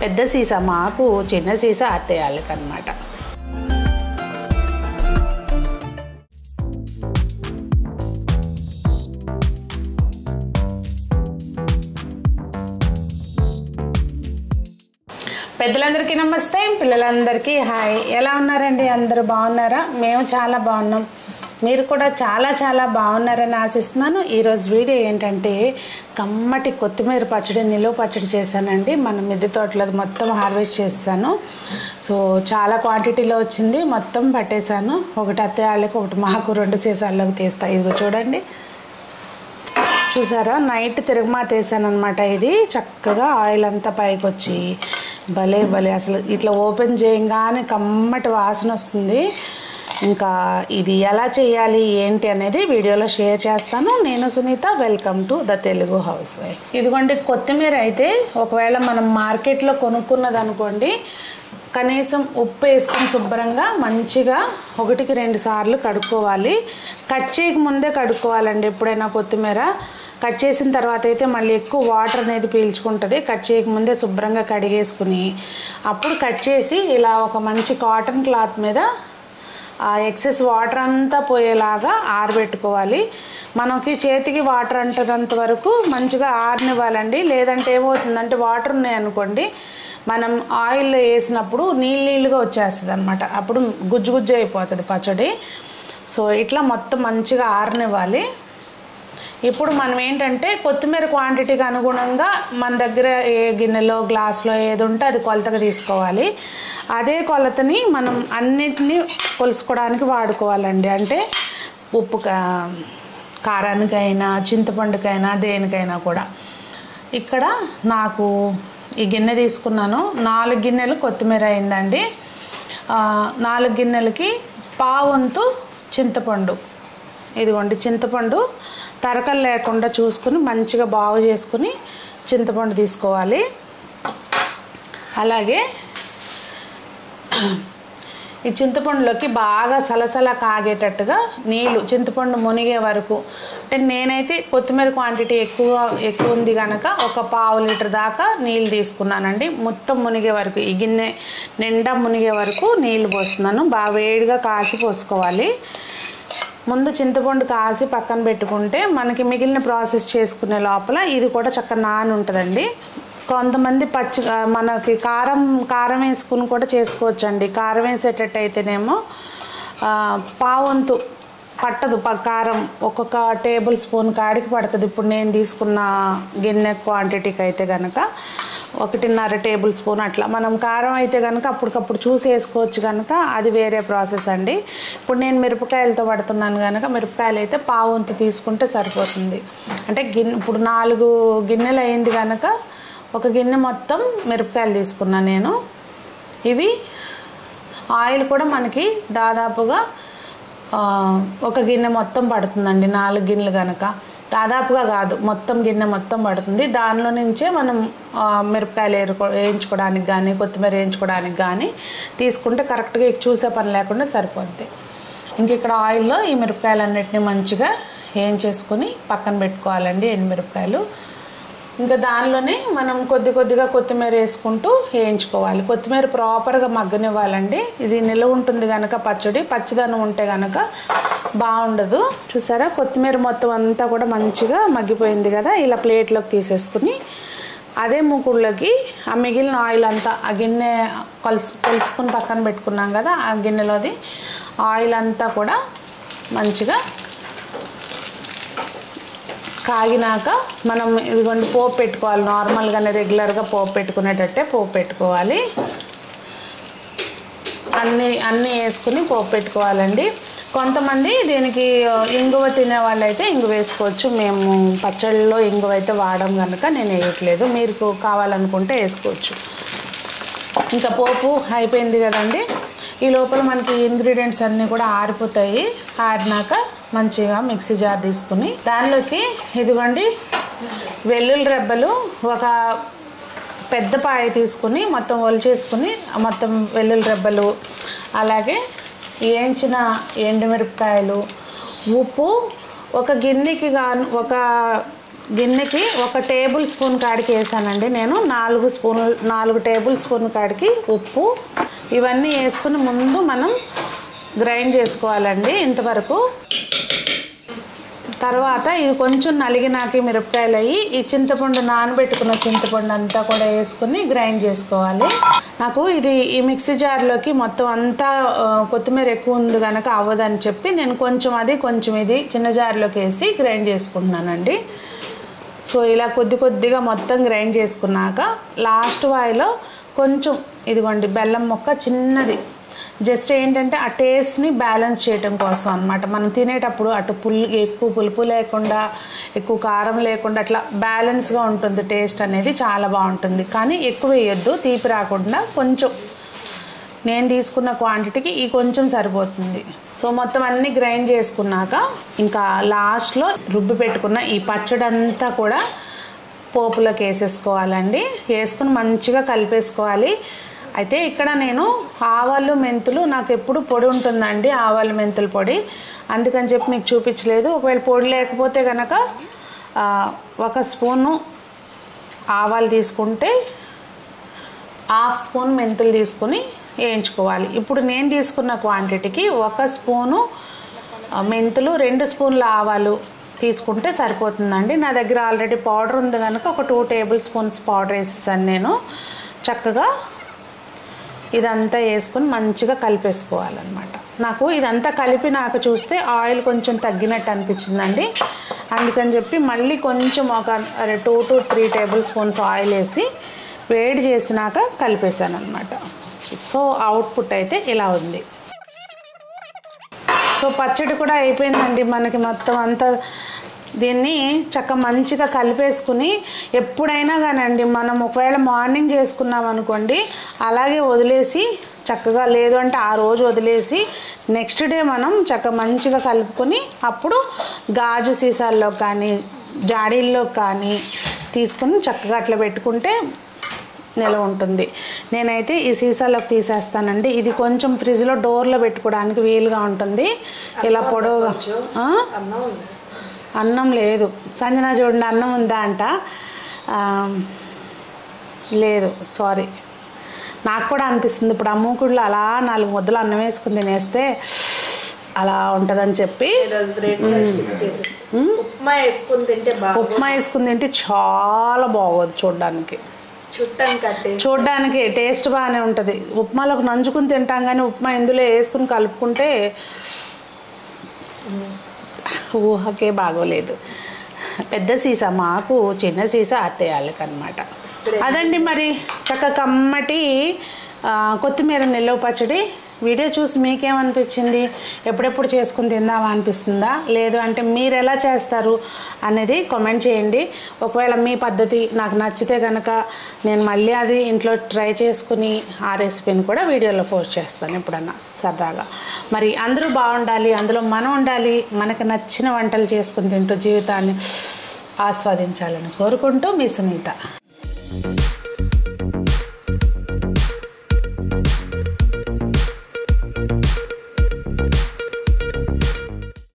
పెద్ద సీసా మాకు, చిన్న సీసా అత్తయ్య వాళ్ళకి అన్నమాట. పెద్దలందరికీ నమస్తే, పిల్లలందరికీ హాయ్. ఎలా ఉన్నారండి? అందరూ బాగున్నారా? మేము చాలా బాగున్నాం. మీరు కూడా చాలా చాలా బాగున్నారని ఆశిస్తున్నాను. ఈరోజు వీడియో ఏంటంటే కమ్మటి కొత్తిమీర పచ్చడి, నిలువ పచ్చడి చేశానండి. మన మిద్దె తోటలో మొత్తం హార్వెస్ట్ చేశాను. సో చాలా క్వాంటిటీలో వచ్చింది, మొత్తం పట్టేశాను. ఒకటి అత్తయ్య వాళ్ళకి, ఒకటి మాకు, 2 సీసాల్లోకి తీస్తాయి. ఇదిగో చూడండి, చూసారా? నైట్ తిరగమాత వేసాను అనమాట. ఇది చక్కగా ఆయిల్ అంతా పైకి వచ్చి భలే భలే అసలు ఇట్లా ఓపెన్ చేయగానే కమ్మటి వాసన వస్తుంది. ఇంకా ఇది ఎలా చేయాలి ఏంటి అనేది వీడియోలో షేర్ చేస్తాను. నేను Sunitha, welcome to the Telugu housewife. ఇదిగోండి కొత్తిమీర అయితే ఒకవేళ మనం మార్కెట్లో కొనుక్కున్నది అనుకోండి, కనీసం ఉప్పు వేసుకొని శుభ్రంగా మంచిగా 1-2 సార్లు కడుక్కోవాలి. కట్ చేయక ముందే కడుక్కోవాలండి ఎప్పుడైనా కొత్తిమీర. కట్ చేసిన తర్వాత అయితే మళ్ళీ ఎక్కువ వాటర్ అనేది పీల్చుకుంటుంది. కట్ చేయకముందే శుభ్రంగా కడిగేసుకుని అప్పుడు కట్ చేసి ఇలా ఒక మంచి కాటన్ క్లాత్ మీద ఆ ఎక్సెస్ వాటర్ అంతా పోయేలాగా ఆరబెట్టుకోవాలి. మనకి చేతికి వాటర్ అంటదంత వరకు మంచిగా ఆరనివ్వాలండి. లేదంటే ఏమవుతుందంటే వాటర్ ఉన్నాయనుకోండి, మనం ఆయిల్లో వేసినప్పుడు నీళ్ళుగా వచ్చేస్తుంది అనమాట. అప్పుడు గుజ్జు గుజ్జు అయిపోతుంది పచ్చడి. సో ఇట్లా మొత్తం మంచిగా ఆరనివ్వాలి. ఇప్పుడు మనం ఏంటంటే కొత్తిమీర క్వాంటిటీకి అనుగుణంగా మన దగ్గర ఏ గిన్నెలో, గ్లాస్లో ఏది ఉంటే అది కొలతగా తీసుకోవాలి. అదే కొలతని మనం అన్నిటినీ కొలుసుకోవడానికి వాడుకోవాలండి. అంటే ఉప్పు, కారానికైనా, చింతపండుకైనా, దేనికైనా కూడా. ఇక్కడ నాకు ఈ గిన్నె తీసుకున్నాను. 4 గిన్నెలు కొత్తిమీర అయిందండి. 4 గిన్నెలకి పావంతు చింతపండు. ఇదిగోండి చింతపండు తరకలు లేకుండా చూసుకుని మంచిగా బాగు చేసుకుని చింతపండు తీసుకోవాలి. అలాగే ఈ చింతపండులోకి బాగా సలసల కాగేటట్టుగా నీళ్ళు, చింతపండు మునిగే వరకు. అంటే నేనైతే కొత్తిమీర క్వాంటిటీ ఎక్కువ ఉంది కనుక ఒక 1/2 లీటర్ దాకా నీళ్ళు తీసుకున్నానండి. మొత్తం మునిగే వరకు, ఈ గిన్నె నిండా మునిగే వరకు నీళ్ళు పోస్తున్నాను. బాగా వేడిగా కాసి పోసుకోవాలి. ముందు చింతపండు కాసి పక్కన పెట్టుకుంటే మనకి మిగిలిన ప్రాసెస్ చేసుకునే లోపల ఇది కూడా చక్కగా నాని ఉంటుందండి. కొంతమంది మనకి కారం వేసుకుని కూడా చేసుకోవచ్చండి. కారం వేసేటట్టు అయితేనేమో పావంతు పట్టదు కారం, ఒక్కొక్క టేబుల్ స్పూన్ కాడికి పడుతుంది. ఇప్పుడు నేను తీసుకున్న గిన్నె క్వాంటిటీకి అయితే కనుక 1.5 టేబుల్ స్పూన్ అట్లా. మనం కారం అయితే కనుక అప్పటికప్పుడు చూసి వేసుకోవచ్చు కనుక అది వేరే ప్రాసెస్ అండి. ఇప్పుడు నేను మిరపకాయలతో పడుతున్నాను కనుక మిరపకాయలు అయితే పావంతు తీసుకుంటే సరిపోతుంది. అంటే ఇప్పుడు 4 గిన్నెలు అయింది కనుక ఒక గిన్నె మొత్తం మిరపకాయలు తీసుకున్నాను నేను. ఇవి ఆయిల్ కూడా మనకి దాదాపుగా ఒక గిన్నె మొత్తం పడుతుందండి. 4 గిన్నెలు కనుక దాదాపుగా కాదు, మొత్తం గిన్నె మొత్తం పడుతుంది. దానిలో నుంచే మనం మిరపకాయలు వేయించుకోవడానికి కానీ, కొత్తిమీర వేయించుకోవడానికి కానీ తీసుకుంటే కరెక్ట్గా చూసే పని లేకుండా సరిపోద్ది. ఇంక ఇక్కడ ఆయిల్లో ఈ మిరపకాయలన్నిటిని మంచిగా వేయించేసుకొని పక్కన పెట్టుకోవాలండి, ఎండుమిరపకాయలు. ఇంకా దానిలోనే మనం కొద్దిగా కొత్తిమీర వేసుకుంటూ వేయించుకోవాలి. కొత్తిమీర ప్రాపర్గా మగ్గనివ్వాలండి. ఇది నిల్వ ఉంటుంది కనుక పచ్చిదనం ఉంటే కనుక బాగుండదు. చూసారా, కొత్తిమీర మొత్తం అంతా కూడా మంచిగా మగ్గిపోయింది కదా. ఇలా ప్లేట్లోకి తీసేసుకుని అదే మూకుడులోకి ఆ మిగిలిన ఆయిల్ అంతా, ఆ గిన్నె కొలుసుకుని పక్కన పెట్టుకున్నాం కదా, ఆ గిన్నెలోది ఆయిల్ అంతా కూడా మంచిగా కాగినాక మనం ఇదిగోండి పోపు పెట్టుకోవాలి. నార్మల్గానే రెగ్యులర్గా పోపు పెట్టుకునేటట్టే పోపు పెట్టుకోవాలి. అన్నీ వేసుకుని పోపు పెట్టుకోవాలండి. కొంతమంది దీనికి ఇంగువ తినే వాళ్ళైతే ఇంగువ వేసుకోవచ్చు. మేము పచ్చళ్ళలో ఇంగువ అయితే వాడడం కనుక నేను వేయట్లేదు. మీరు కావాలనుకుంటే వేసుకోవచ్చు. ఇంకా పోపు అయిపోయింది కదండి. ఈ లోపల మనకి ఇంగ్రీడియంట్స్ అన్నీ కూడా ఆరిపోతాయి. ఆరినాక మంచిగా మిక్సీ జార్ తీసుకుని దానిలోకి ఇదిగోండి వెల్లుల్లి రెబ్బలు ఒక పెద్ద పాయ తీసుకుని మొత్తం ఒలిచేసుకుని మొత్తం వెల్లుల్లి రెబ్బలు, అలాగే వేయించిన ఎండుమిరపకాయలు, ఉప్పు, ఒక గిన్నెకి ఒక గిన్నెకి 1 టేబుల్ స్పూన్ కాడికి వేసానండి నేను. 4 టేబుల్ స్పూన్ కాడికి ఉప్పు, ఇవన్నీ వేసుకుని ముందు మనం గ్రైండ్ చేసుకోవాలండి ఇంతవరకు. తర్వాత ఇది కొంచెం నలిగినాకి మిరపకాయలు అయ్యి ఈ చింతపండు నానబెట్టుకున్న చింతపండు అంతా కూడా వేసుకుని గ్రైండ్ చేసుకోవాలి. నాకు ఇది ఈ మిక్సీ జార్లోకి మొత్తం అంతా కొత్తిమీర ఎక్కువ ఉంది కనుక అవ్వదని చెప్పి నేను కొంచెం అది కొంచెం ఇది చిన్న జార్లోకి వేసి గ్రైండ్ చేసుకుంటున్నానండి. సో ఇలా కొద్దిగా మొత్తం గ్రైండ్ చేసుకున్నాక లాస్ట్ వాయిలో కొంచెం ఇదిగోండి బెల్లం ముక్క చిన్నది, జస్ట్ ఏంటంటే ఆ టేస్ట్ని బ్యాలెన్స్ చేయడం కోసం అనమాట. మనం తినేటప్పుడు అటు ఎక్కువ పులుపు లేకుండా ఎక్కువ కారం లేకుండా అట్లా బ్యాలెన్స్గా ఉంటుంది టేస్ట్ అనేది, చాలా బాగుంటుంది. కానీ ఎక్కువ వేయొద్దు, తీపి రాకుండా కొంచెం నేను తీసుకున్న క్వాంటిటీకి ఈ కొంచెం సరిపోతుంది. సో మొత్తం అన్నీ గ్రైండ్ చేసుకున్నాక ఇంకా లాస్ట్లో రుబ్బి పెట్టుకున్న ఈ పచ్చడి అంతా కూడా పోపులోకి వేసేసుకోవాలండి. వేసుకుని మంచిగా కలిపేసుకోవాలి. అయితే ఇక్కడ నేను ఆవాలు మెంతులు నాకు ఎప్పుడు పొడి ఉంటుందండి, ఆవాలు మెంతుల పొడి, అందుకని చెప్పి మీకు చూపించలేదు. ఒకవేళ పొడి లేకపోతే కనుక 1 స్పూను ఆవాలు తీసుకుంటే 1/2 స్పూన్ మెంతులు తీసుకుని వేయించుకోవాలి. ఇప్పుడు నేను తీసుకున్న క్వాంటిటీకి 1 స్పూను మెంతులు 2 స్పూన్ల ఆవాలు తీసుకుంటే సరిపోతుందండి. నా దగ్గర ఆల్రెడీ పౌడర్ ఉంది కనుక ఒక 2 టేబుల్ స్పూన్స్ పౌడర్ వేసేసాను నేను. చక్కగా ఇదంతా వేసుకొని మంచిగా కలిపేసుకోవాలన్నమాట. నాకు ఇదంతా కలిపి నాకు చూస్తే ఆయిల్ కొంచెం తగ్గినట్టు అనిపించిందండి. అందుకని చెప్పి మళ్ళీ కొంచెం ఒక 2 to 3 టేబుల్ స్పూన్స్ ఆయిల్ వేసి వేడి చేసినాక కలిపేసాను అనమాట. సో అవుట్పుట్ అయితే ఇలా ఉంది. సో పచ్చడి కూడా అయిపోయిందండి మనకి మొత్తం అంతా. దీన్ని మంచిగా కలిపేసుకుని ఎప్పుడైనా కానండి మనం ఒకవేళ మార్నింగ్ చేసుకున్నాం అనుకోండి, అలాగే వదిలేసి చక్కగా, లేదు అంటే ఆ రోజు వదిలేసి నెక్స్ట్ డే మనం మంచిగా కలుపుకొని అప్పుడు గాజు సీసాల్లో కానీ జాడీల్లో కానీ తీసుకుని చక్కగా అట్లా పెట్టుకుంటే నిల్వ ఉంటుంది. నేనైతే ఈ సీసాలోకి తీసేస్తానండి. ఇది కొంచెం ఫ్రిడ్జ్లో డోర్లో పెట్టుకోవడానికి వీలుగా ఉంటుంది. ఇలా పొడవుగా. అన్నం లేదు సంజన, చూడండి అన్నం ఉందా అంట. లేదు, సారీ. నాకు కూడా అనిపిస్తుంది ఇప్పుడు అమ్మకుడిలో అలా 4 ముద్దలు అన్నం వేసుకుని తినేస్తే అలా ఉంటుందని చెప్పి ఉప్మా వేసుకుని తింటే చాలా బాగోదు చూడడానికి. చూడడానికి టేస్ట్ బాగానే ఉంటుంది. ఉప్మాలోకి నంచుకుని తింటాం కానీ ఉప్మా ఇందులో వేసుకుని కలుపుకుంటే ఊహకే బాగోలేదు. పెద్ద సీసా మాకు, చిన్న సీసా అత్తయ్యాళ్ళకి అనమాట. అదండి మరి కమ్మటి కొత్తిమీర నిల్వ పచ్చడి. వీడియో చూసి మీకేమనిపించింది? ఎప్పుడెప్పుడు చేసుకుని తిందామా అనిపిస్తుందా? లేదు అంటే మీరు ఎలా చేస్తారు అనేది కామెంట్ చేయండి. ఒకవేళ మీ పద్ధతి నాకు నచ్చితే కనుక నేను మళ్ళీ అది ఇంట్లో ట్రై చేసుకుని ఆ రెసిపీని కూడా వీడియోలో పోస్ట్ చేస్తాను ఎప్పుడన్నా సరదాగా. మరి అందరూ బాగుండాలి, అందులో మనం ఉండాలి, మనకు నచ్చిన వంటలు చేసుకుని తింటూ జీవితాన్ని ఆస్వాదించాలని కోరుకుంటూ మీ సునీత.